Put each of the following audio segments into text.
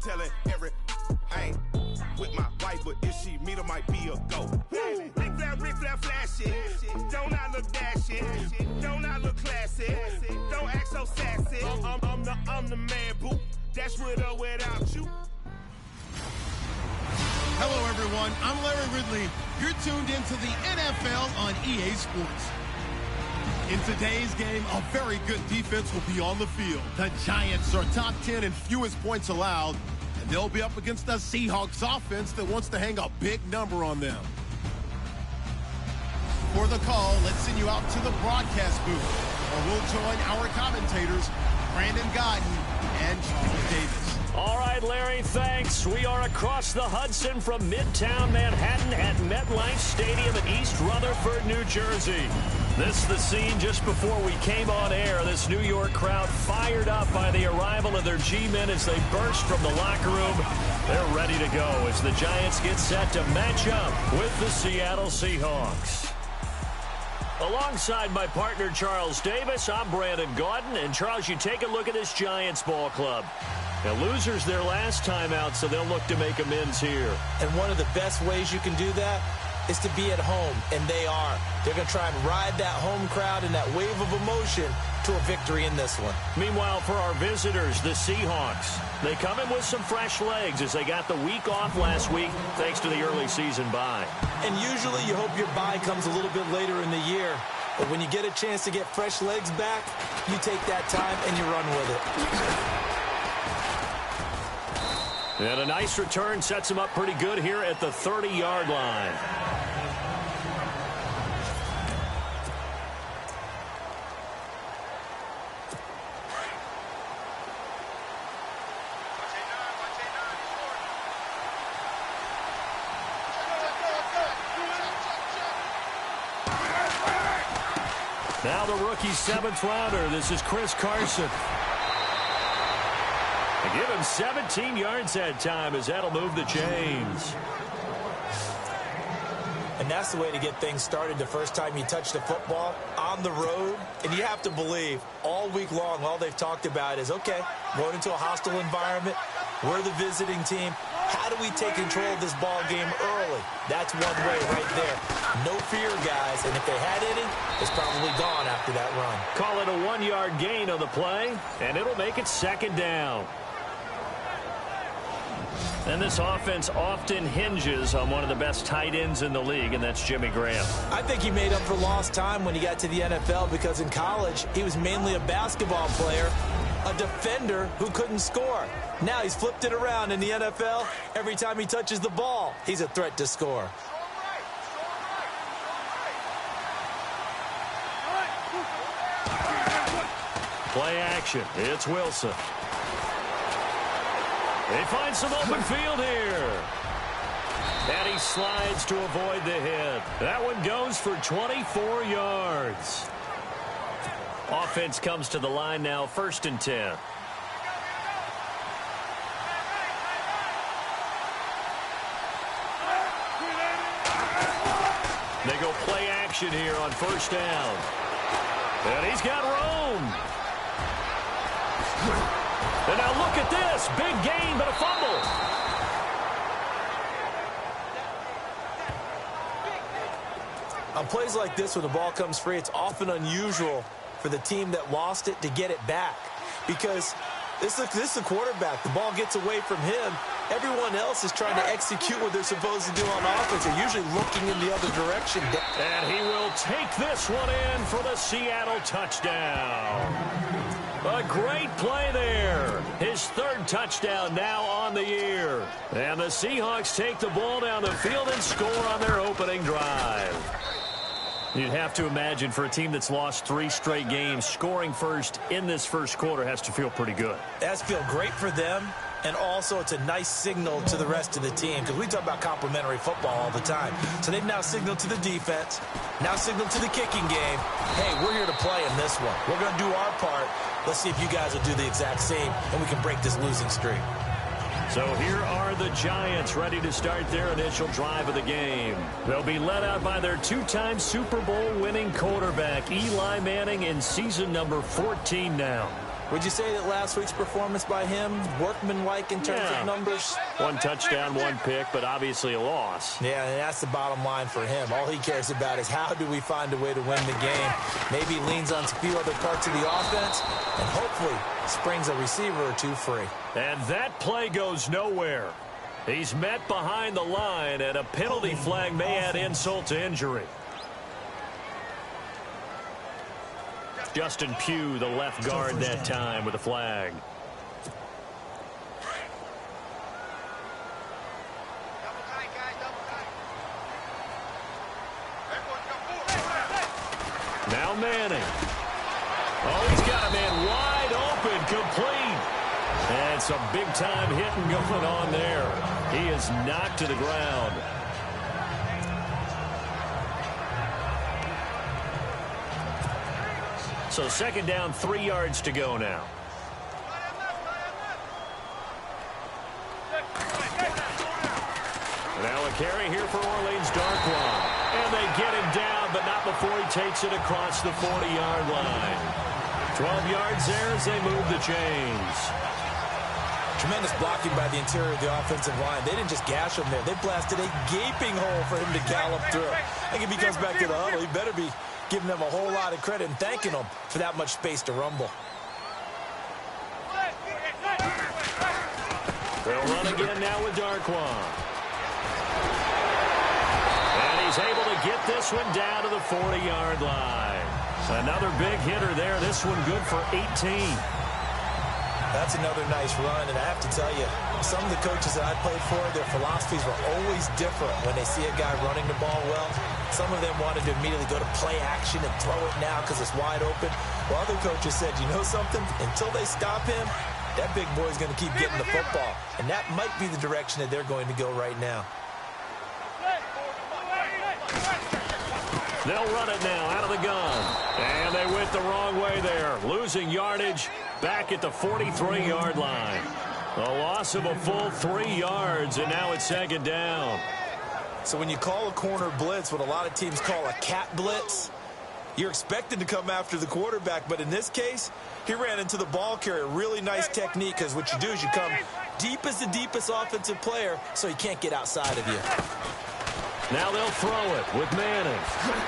telling every I ain't with my wife, but if she meet her, might be a go. Rick Flair flashing. Don't I look dashing? Don't I look classy? Don't act so sassy. I'm the man, boo. That's with or without you. Hello, everyone. I'm Larry Ridley. You're tuned into the NFL on EA Sports. In today's game, a very good defense will be on the field. The Giants are top 10 in fewest points allowed, and they'll be up against a Seahawks offense that wants to hang a big number on them. For the call, let's send you out to the broadcast booth, where we'll join our commentators, Brandon Godden and Charles Davis. All right, Larry, thanks. We are across the Hudson from Midtown Manhattan at MetLife Stadium in East Rutherford, New Jersey. This is the scene just before we came on air. This New York crowd fired up by the arrival of their G-men as they burst from the locker room. They're ready to go as the Giants get set to match up with the Seattle Seahawks. Alongside my partner, Charles Davis, I'm Brandon Gaudin. And, Charles, you take a look at this Giants ball club. Now, losers their last time out, so they'll look to make amends here. And one of the best ways you can do that is to be at home, and they are. They're going to try and ride that home crowd and that wave of emotion to a victory in this one. Meanwhile, for our visitors, the Seahawks, they come in with some fresh legs as they got the week off last week thanks to the early season bye. And usually you hope your bye comes a little bit later in the year. But when you get a chance to get fresh legs back, you take that time and you run with it. And a nice return sets him up pretty good here at the 30-yard line. Now the rookie seventh rounder. This is Chris Carson. They give him 17 yards that time as that'll move the chains. And that's the way to get things started the first time you touch the football on the road. And you have to believe all week long, all they've talked about is, okay, going into a hostile environment. We're the visiting team. How do we take control of this ball game early? That's one way right there. No fear, guys. And if they had any, it's probably gone after that run. Call it a 1-yard gain on the play, and it'll make it second down. And this offense often hinges on one of the best tight ends in the league, and that's Jimmy Graham. I think he made up for lost time when he got to the NFL because in college, he was mainly a basketball player, a defender who couldn't score. Now he's flipped it around in the NFL. Every time he touches the ball, he's a threat to score. Play action. It's Wilson. They find some open field here. And he slides to avoid the hit. That one goes for 24 yards. Offense comes to the line now, 1st and 10. They go play action here on 1st down. And he's got room. And now look at this. Big gain, but a fumble. On plays like this, when the ball comes free, it's often unusual for the team that lost it to get it back. Because this is the quarterback. The ball gets away from him. Everyone else is trying to execute what they're supposed to do on offense. They're usually looking in the other direction. And he will take this one in for the Seattle touchdown. A great play there. His 3rd touchdown now on the year. And the Seahawks take the ball down the field and score on their opening drive. You'd have to imagine for a team that's lost 3 straight games, scoring first in this first quarter has to feel pretty good. It has to feel great for them. And also, it's a nice signal to the rest of the team because we talk about complementary football all the time. So they've now signaled to the defense, now signaled to the kicking game, hey, we're here to play in this one. We're going to do our part. Let's see if you guys will do the exact same, and we can break this losing streak. So here are the Giants ready to start their initial drive of the game. They'll be led out by their 2-time Super Bowl winning quarterback, Eli Manning, in season number 14 now. Would you say that last week's performance by him, workmanlike in terms of numbers? 1 touchdown, 1 pick, but obviously a loss. Yeah, and that's the bottom line for him. All he cares about is how do we find a way to win the game. Maybe leans on a few other parts of the offense, and hopefully springs a receiver or two free. And that play goes nowhere. He's met behind the line, and a penalty flag may add insult to injury. Justin Pugh, the left guard that time with a flag. Now Manning. Oh, he's got a man wide open, complete. And some big-time hitting going on there. He is knocked to the ground. So 2nd down, 3 yards to go now. Now a carry here for Orleans, Darkwan. And they get him down, but not before he takes it across the 40-yard line. 12 yards there as they move the chains. Tremendous blocking by the interior of the offensive line. They didn't just gash him there. They blasted a gaping hole for him to gallop through. I think if he comes back to the huddle, he better be giving them a whole lot of credit and thanking them for that much space to rumble. They'll run again now with Darkwan. And he's able to get this one down to the 40-yard line. Another big hitter there. This one good for 18. That's another nice run, and I have to tell you, some of the coaches that I played for, their philosophies were always different when they see a guy running the ball well. Some of them wanted to immediately go to play action and throw it now because it's wide open. While other coaches said, you know something? Until they stop him, that big boy's going to keep getting the football. And that might be the direction that they're going to go right now. They'll run it now out of the gun. And they went the wrong way there. Losing yardage back at the 43-yard line. A loss of a full 3 yards, and now it's 2nd down. So when you call a corner blitz, what a lot of teams call a cat blitz, you're expected to come after the quarterback. But in this case, he ran into the ball carrier. Really nice technique, because what you do is you come deep as the deepest offensive player so he can't get outside of you. Now they'll throw it with Manning.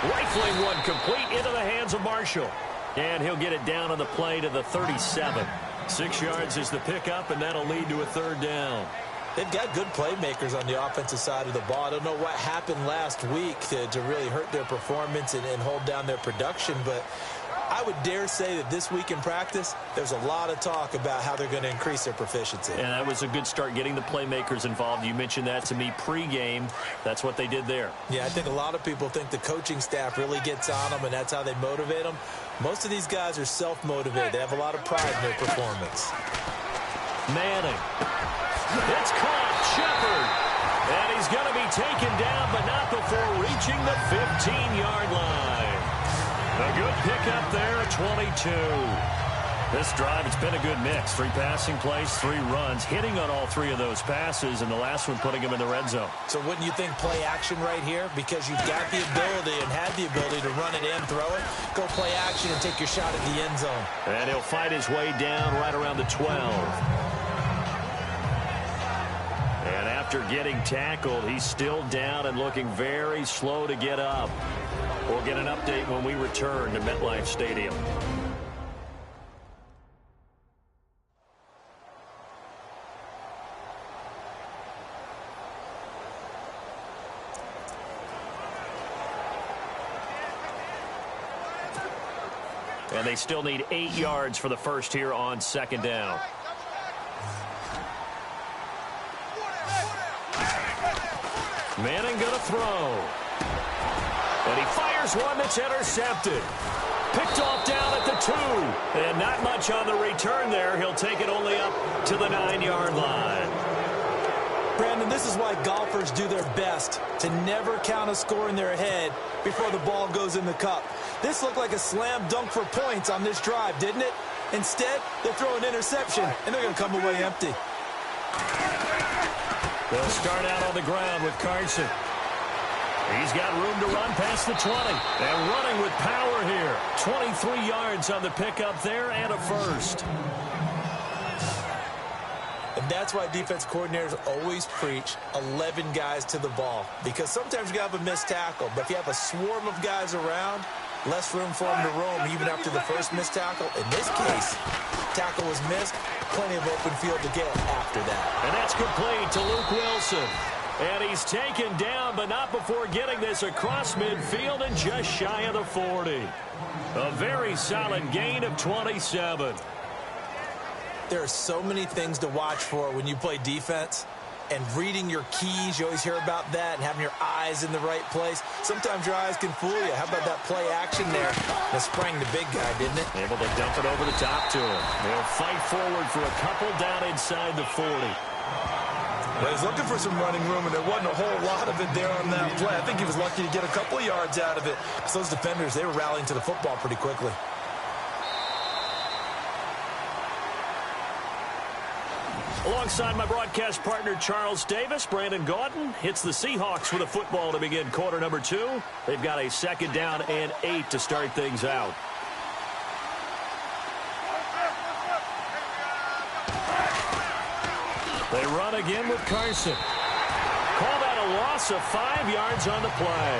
Rifling one complete into the hands of Marshall. And he'll get it down on the play to the 37. 6 yards is the pickup, and that'll lead to a 3rd down. They've got good playmakers on the offensive side of the ball. I don't know what happened last week to really hurt their performance and hold down their production, but I would dare say that this week in practice, there's a lot of talk about how they're going to increase their proficiency. And that was a good start, getting the playmakers involved. You mentioned that to me pregame. That's what they did there. Yeah, I think a lot of people think the coaching staff really gets on them, and that's how they motivate them. Most of these guys are self-motivated. They have a lot of pride in their performance. Manning. It's caught. Shepard. And he's going to be taken down, but not before reaching the 15-yard line. A good pickup there at 22. This drive, it's been a good mix. 3 passing plays, 3 runs, hitting on all 3 of those passes, and the last one putting him in the red zone. So wouldn't you think play action right here? Because you've got the ability and had the ability to run it in, throw it, go play action and take your shot at the end zone. And he'll fight his way down right around the 12. And after getting tackled, he's still down and looking very slow to get up. We'll get an update when we return to MetLife Stadium. And they still need 8 yards for the first here on 2nd down. Manning going to throw. And he fires one that's intercepted. Picked off down at the 2. And not much on the return there. He'll take it only up to the 9-yard line. Brandon, this is why golfers do their best to never count a score in their head before the ball goes in the cup. This looked like a slam dunk for points on this drive, didn't it? Instead, they throw an interception, and they're going to come away empty. They'll start out on the ground with Carson. He's got room to run past the 20. And running with power here. 23 yards on the pickup there and a first. And that's why defense coordinators always preach 11 guys to the ball. Because sometimes you have a missed tackle. But if you have a swarm of guys around, less room for him to roam even after the first missed tackle. In this case, tackle was missed. Plenty of open field to get after that. And that's complete to Luke Wilson. And he's taken down, but not before getting this across midfield and just shy of the 40. A very solid gain of 27. There are so many things to watch for when you play defense. And reading your keys, you always hear about that, and having your eyes in the right place. Sometimes your eyes can fool you. How about that play action there? That sprang the big guy, didn't it? Able to dump it over the top to him. They'll fight forward for a couple down inside the 40. Well, he's looking for some running room, and there wasn't a whole lot of it there on that play. I think he was lucky to get a couple of yards out of it. So those defenders, they were rallying to the football pretty quickly. Alongside my broadcast partner, Charles Davis, Brandon Gaudin hits the Seahawks with a football to begin quarter number 2. They've got a second down and 8 to start things out. They run again with Carson. Call that a loss of 5 yards on the play.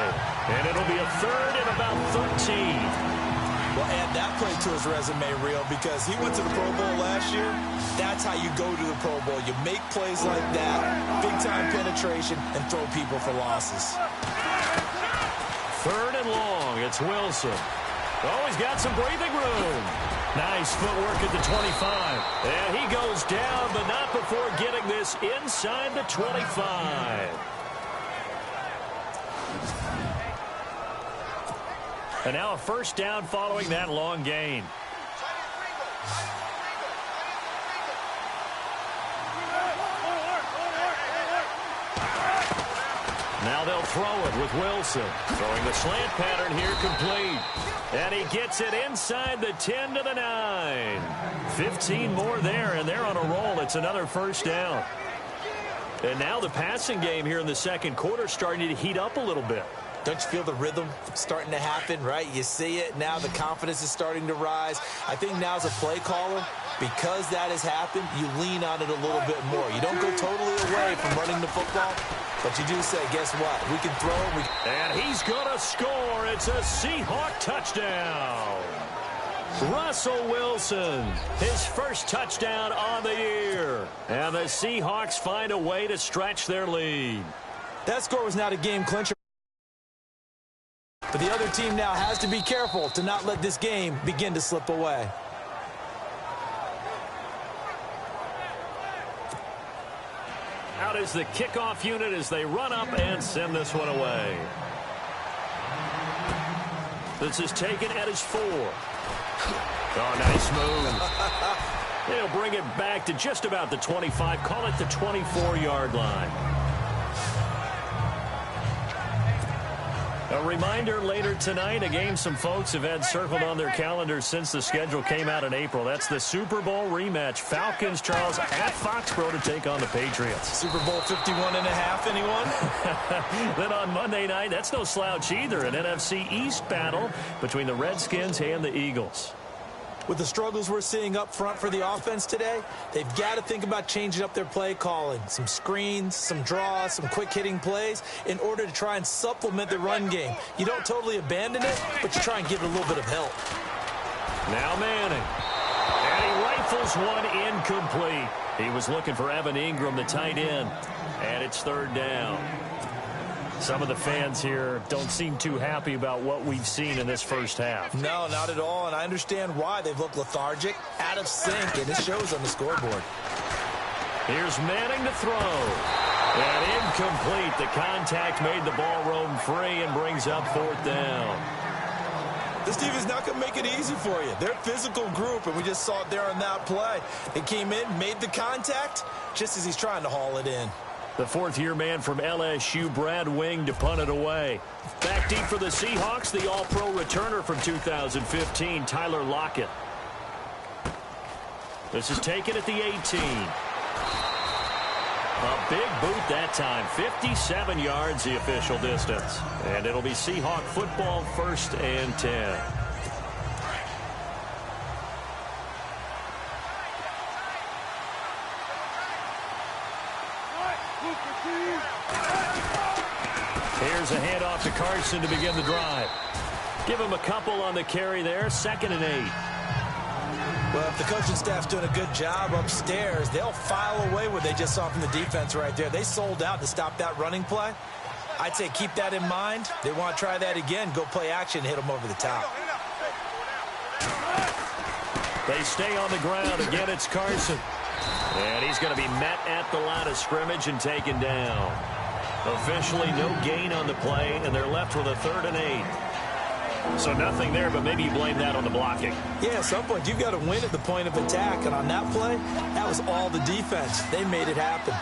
And it'll be a third and about 13. Well, add that play to his resume reel because he went to the Pro Bowl last year. That's how you go to the Pro Bowl. You make plays like that, big-time penetration, and throw people for losses. Third and long. It's Wilson. Oh, he's got some breathing room. Nice footwork at the 25. And he goes down, but not before getting this inside the 25. And now a first down following that long gain. Now they'll throw it with Wilson. Throwing the slant pattern here complete. And he gets it inside the 10 to the 9. 15 more there, and they're on a roll. It's another first down. And now the passing game here in the second quarter starting to heat up a little bit. Don't you feel the rhythm starting to happen, right? You see it. Now the confidence is starting to rise. I think now as a play caller, because that has happened, you lean on it a little bit more. You don't go totally away from running the football, but you do say, guess what? We can throw it. And he's going to score. It's a Seahawk touchdown. Russell Wilson, his first touchdown on the year. And the Seahawks find a way to stretch their lead. That score was not a game clincher. But the other team now has to be careful to not let this game begin to slip away. Out is the kickoff unit as they run up and send this one away. This is taken at his 4. Oh, nice move. They'll bring it back to just about the 25. Call it the 24-yard line. A reminder later tonight, a game some folks have had circled on their calendars since the schedule came out in April. That's the Super Bowl rematch. Falcons, Charles, at Foxborough to take on the Patriots. Super Bowl 51.5, anyone? Then on Monday night, that's no slouch either, an NFC East battle between the Redskins and the Eagles. With the struggles we're seeing up front for the offense today, they've got to think about changing up their play calling. Some screens, some draws, some quick-hitting plays in order to try and supplement the run game. You don't totally abandon it, but you try and give it a little bit of help. Now Manning. And he rifles one incomplete. He was looking for Evan Ingram, the tight end. And it's third down. Some of the fans here don't seem too happy about what we've seen in this first half. No, not at all, and I understand why. They've looked lethargic, out of sync, and it shows on the scoreboard. Here's Manning to throw. And incomplete. The contact made the ball roam free and brings up fourth down. This team is not going to make it easy for you. They're a physical group, and we just saw it there on that play. They came in, made the contact, just as he's trying to haul it in. The fourth-year man from LSU, Brad Wing, to punt it away. Back deep for the Seahawks, the all-pro returner from 2015, Tyler Lockett. This is taken at the 18. A big boot that time. 57 yards the official distance. And it'll be Seahawk football, 1st and 10. Here's a handoff to Carson to begin the drive. Give him a couple on the carry there. 2nd and 8. Well, if the coaching staff's doing a good job upstairs, they'll file away what they just saw from the defense right there. They sold out to stop that running play. I'd say keep that in mind. They want to try that again. Go play action, hit them over the top. They stay on the ground. Again, it's Carson. And he's going to be met at the line of scrimmage and taken down. Officially no gain on the play, and they're left with a 3rd and 8. So nothing there, but maybe you blame that on the blocking. Yeah, at some point you've got to win at the point of attack, and on that play, that was all the defense. They made it happen.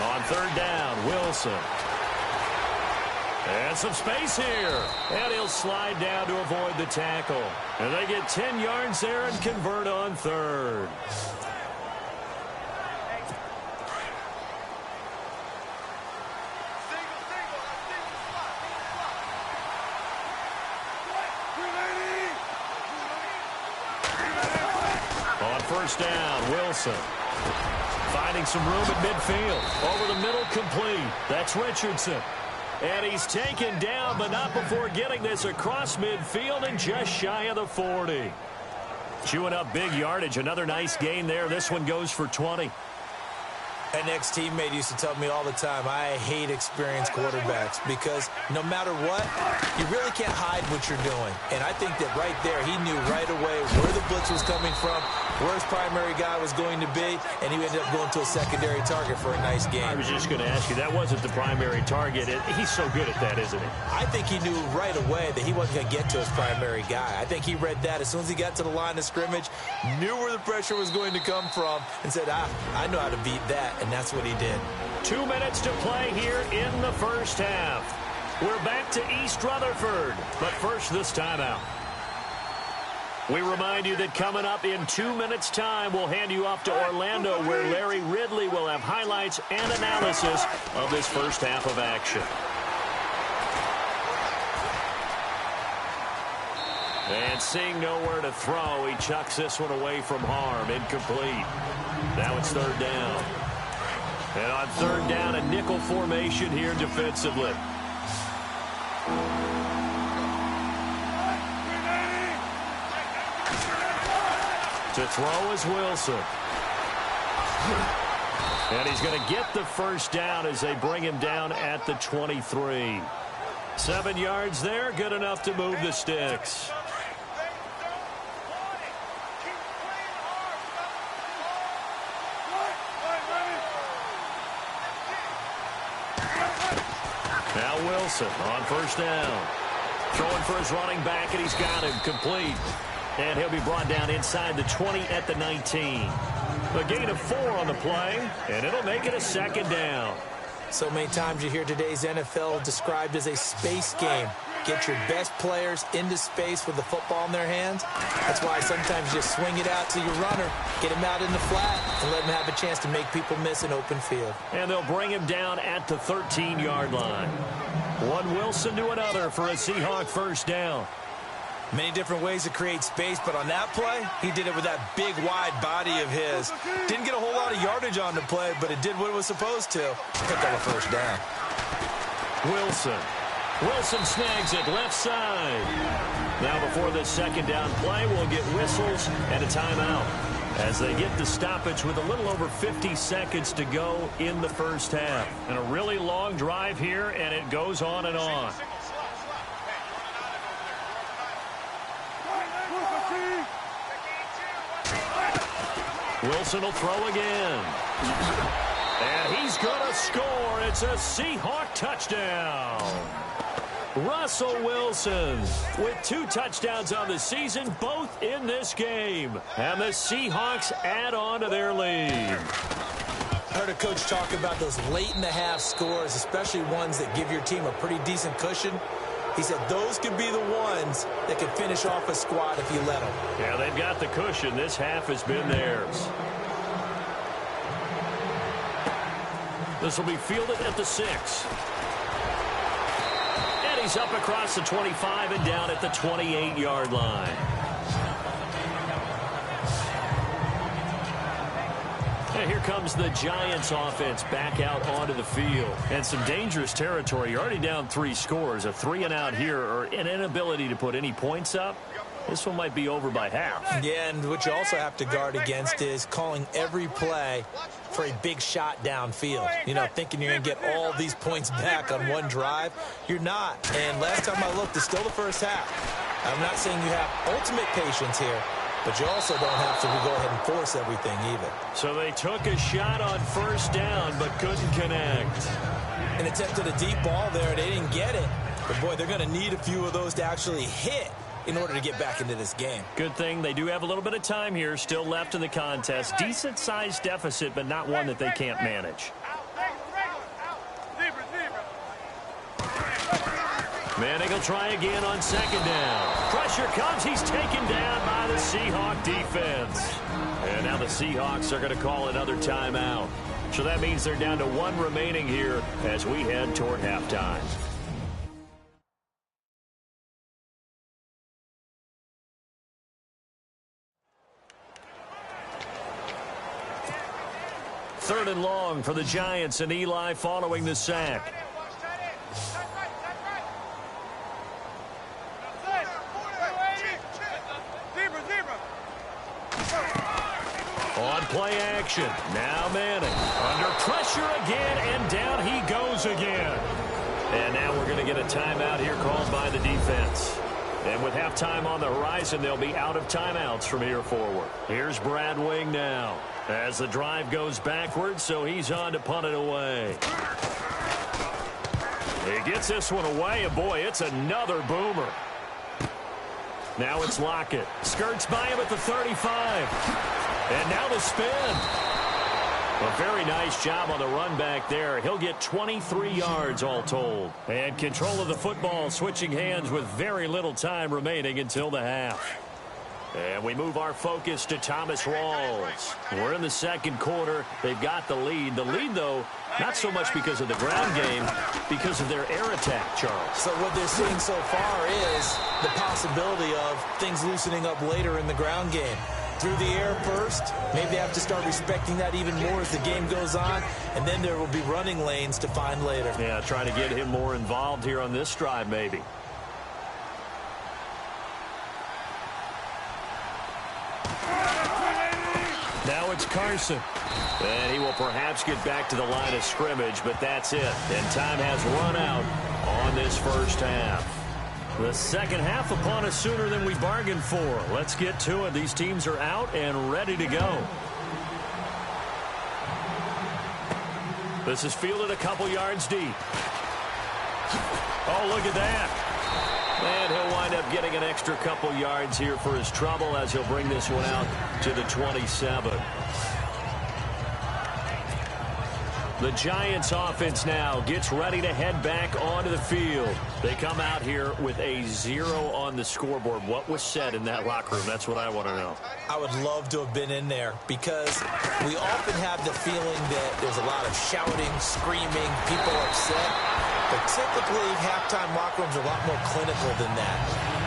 On 3rd down, Wilson. And some space here. And he'll slide down to avoid the tackle. And they get 10 yards there and convert on 3rd. On 1st down, Wilson. Finding some room at midfield. Over the middle, complete. That's Richardson. And he's taken down, but not before getting this across midfield and just shy of the 40. Chewing up big yardage. Another nice gain there. This one goes for 20. An ex-teammate used to tell me all the time, I hate experienced quarterbacks because no matter what, you really can't hide what you're doing. And I think that right there, he knew right away where the blitz was coming from, where his primary guy was going to be, and he ended up going to a secondary target for a nice game. I was just going to ask you, that wasn't the primary target. He's so good at that, isn't he? I think he knew right away that he wasn't going to get to his primary guy. I think he read that as soon as he got to the line of scrimmage, knew where the pressure was going to come from, and said, I know how to beat that. And that's what he did. 2 minutes to play here in the 1st half. We're back to East Rutherford, but first this timeout. We remind you that coming up in 2 minutes' time, we'll hand you off to Orlando, where Larry Ridley will have highlights and analysis of this 1st half of action. And seeing nowhere to throw, he chucks this one away from harm. Incomplete. Now it's 3rd down. And on 3rd down, a nickel formation here defensively. To throw is Wilson. And he's going to get the 1st down as they bring him down at the 23. 7 yards there, good enough to move the sticks. Now Wilson on 1st down. Throwing for his running back, and he's got him complete. And he'll be brought down inside the 20 at the 19. A gain of 4 on the play, and it'll make it a 2nd down. So many times you hear today's NFL described as a space game. Get your best players into space with the football in their hands. That's why sometimes you just swing it out to your runner, get him out in the flat, and let him have a chance to make people miss an open field. And they'll bring him down at the 13-yard line. One Wilson to another for a Seahawk 1st down. Many different ways to create space, but on that play, he did it with that big, wide body of his. Didn't get a whole lot of yardage on the play, but it did what it was supposed to. Pick up a 1st down. Wilson snags it left side. Now before this 2nd down play, we'll get whistles and a timeout as they get the stoppage with a little over 50 seconds to go in the 1st half. And a really long drive here, and it goes on and on. Wilson will throw again. And he's going to score. It's a Seahawk touchdown. Russell Wilson with 2 touchdowns on the season, both in this game. And the Seahawks add on to their lead. I heard a coach talk about those late-in-the-half scores, especially ones that give your team a pretty decent cushion. He said those could be the ones that could finish off a squad if you let them. Yeah, they've got the cushion. This half has been theirs. This will be fielded at the 6. And he's up across the 25 and down at the 28-yard line. And here comes the Giants offense back out onto the field. And some dangerous territory. You're already down 3 scores. A 3-and-out here or an inability to put any points up. This one might be over by half. Yeah, and what you also have to guard against is calling every play for a big shot downfield. You know, thinking you're going to get all these points back on one drive. You're not. And last time I looked, it's still the first half. I'm not saying you have ultimate patience here, but you also don't have to go ahead and force everything either. So they took a shot on first down, but couldn't connect. And attempted a deep ball there. They didn't get it. But, boy, they're going to need a few of those to actually hit in order to get back into this game. Good thing they do have a little bit of time here still left in the contest. Decent-sized deficit, but not one that they can't manage. Manning will try again on second down. Pressure comes. He's taken down by the Seahawk defense. And now the Seahawks are going to call another timeout. So that means they're down to 1 remaining here as we head toward halftime. Third and long for the Giants, and Eli following the sack. On play action. Now Manning. Under pressure again, and down he goes again. And now we're going to get a timeout here called by the defense. And with halftime on the horizon, they'll be out of timeouts from here forward. Here's Brad Wing now as the drive goes backwards, so he's on to punt it away. He gets this one away, and boy, it's another boomer. Now it's Lockett. Skirts by him at the 35. And now the spin. A very nice job on the run back there. He'll get 23 yards all told. And control of the football switching hands with very little time remaining until the half. And we move our focus to Thomas Rawls. We're in the second quarter. They've got the lead. The lead, though, not so much because of the ground game, because of their air attack, Charles. So what they're seeing so far is the possibility of things loosening up later in the ground game. Through the air first. Maybe they have to start respecting that even more as the game goes on. And then there will be running lanes to find later. Yeah, trying to get him more involved here on this drive, maybe. Now it's Carson. And he will perhaps get back to the line of scrimmage, but that's it. And time has run out on this first half. The second half upon us sooner than we bargained for. Let's get to it. These teams are out and ready to go. This is fielded a couple yards deep. Oh, look at that. And he'll wind up getting an extra couple yards here for his trouble as he'll bring this one out to the 27. The Giants offense now gets ready to head back onto the field. They come out here with a 0 on the scoreboard. What was said in that locker room? That's what I want to know. I would love to have been in there because we often have the feeling that there's a lot of shouting, screaming, people upset. But typically, halftime locker rooms are a lot more clinical than that.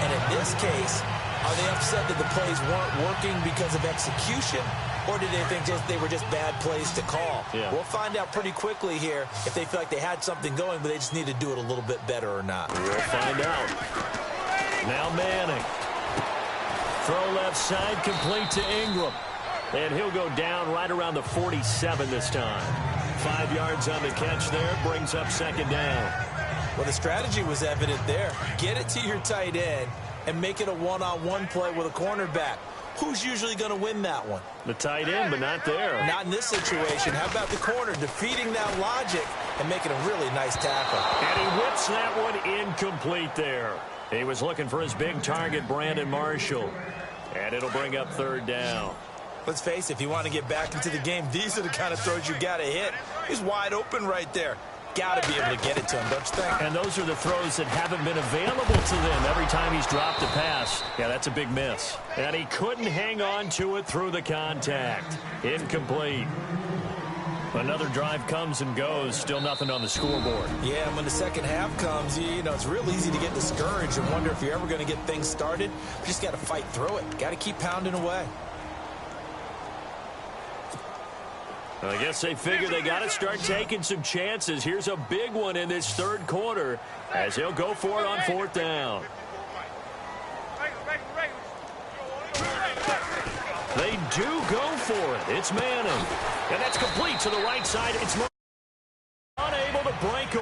And in this case, are they upset that the plays weren't working because of execution? Or did they think they were just bad plays to call? Yeah. We'll find out pretty quickly here if they feel like they had something going, but they just need to do it a little bit better or not. We'll find out. Now Manning. Throw left side, complete to Ingram. And he'll go down right around the 47 this time. 5 yards on the catch there, brings up second down. Well, the strategy was evident there. Get it to your tight end and make it a one-on-one play with a cornerback. Who's usually going to win that one? The tight end, but not there. Not in this situation. How about the corner defeating that logic and making a really nice tackle? And he whips that one incomplete there. He was looking for his big target, Brandon Marshall. And it'll bring up third down. Let's face it, if you want to get back into the game, these are the kind of throws you got to hit. He's wide open right there. got to be able to get it to him, don't you think? And those are the throws that haven't been available to them every time he's dropped a pass. Yeah, that's a big miss. And he couldn't hang on to it through the contact. Incomplete. Another drive comes and goes. Still nothing on the scoreboard. Yeah, and when the second half comes, you know, it's real easy to get discouraged and wonder if you're ever going to get things started. You just got to fight through it. Got to keep pounding away. I guess they figure they got to start taking some chances. Here's a big one in this third quarter as he'll go for it on fourth down. They do go for it. It's Manning. And that's complete to the right side. It's unable to break